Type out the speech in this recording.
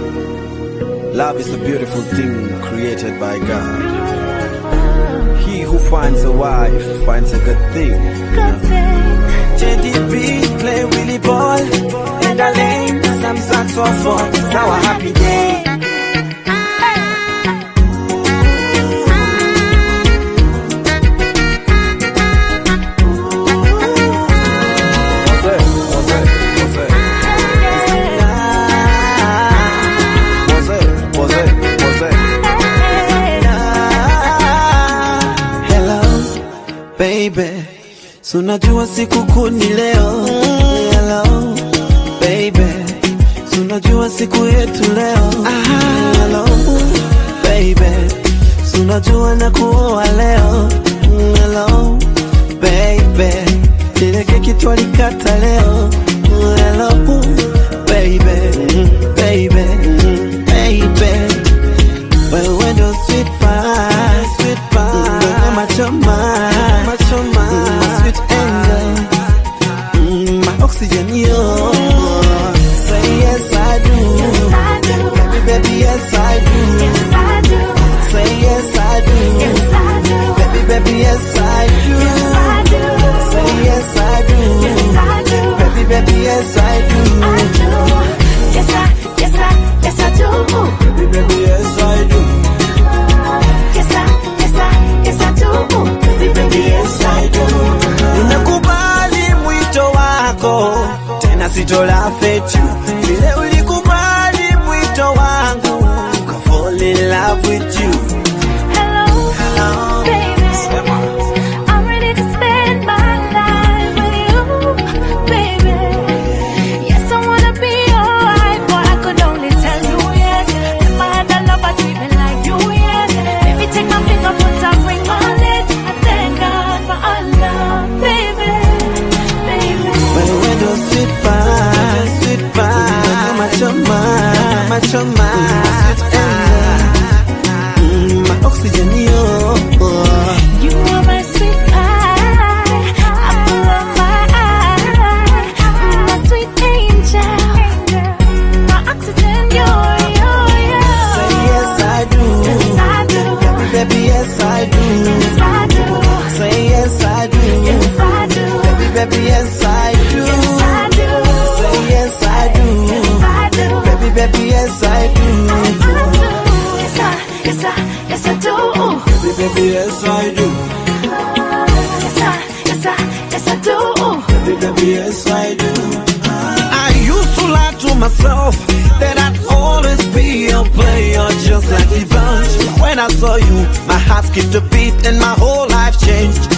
Love is a beautiful thing created by God. He who finds a wife finds a good thing. JDB play Willie Ball in the lane, some saxophone. It's our happy day. Baby, so unajua siku kuu ni leo. Hello, baby, so unajua siku yetu leo. Hello, baby, so unajua nakuoa leo. Hello, baby, ile keki twalikata leo. Hello, baby, baby, baby, wewe ndo sweet pie, machoma, sweet angel, my oxygen, yo. Say yes I do, baby, baby, yes I do. Say yes I do, baby, baby, yes I do. Say yes I do, baby, baby, yes I do. Yes I do. Baby, baby, yes I do. Yes I do. Yes, I do. Nimekubali mwito wako, tena sitola fetu. Vile ulikubali mwito wangu, I fall in love with you. Hello, baby. I'm ready to spend my life with you, baby. Yes, I wanna be your wife, but I could only tell you yes. If I had a lover treatment like you, yes. Baby, take my finger, put a ring on it. Sweet pie, machoma, sweet angel, my oxygen, yo. You are my sweet pie, apple of my eye, my sweet angel, my oxygen, yo. Say yes I do, baby, baby, yes I do. Say yes I do, baby, baby, yes I do. Say yes I do, baby, baby, yes I do. Yes I do. Baby, baby, yes I do. Yes I do. Baby, baby, yes I do. I used to lie to myself that I'd always be a player just like the bunch. When I saw you, my heart skipped a beat and my whole life changed.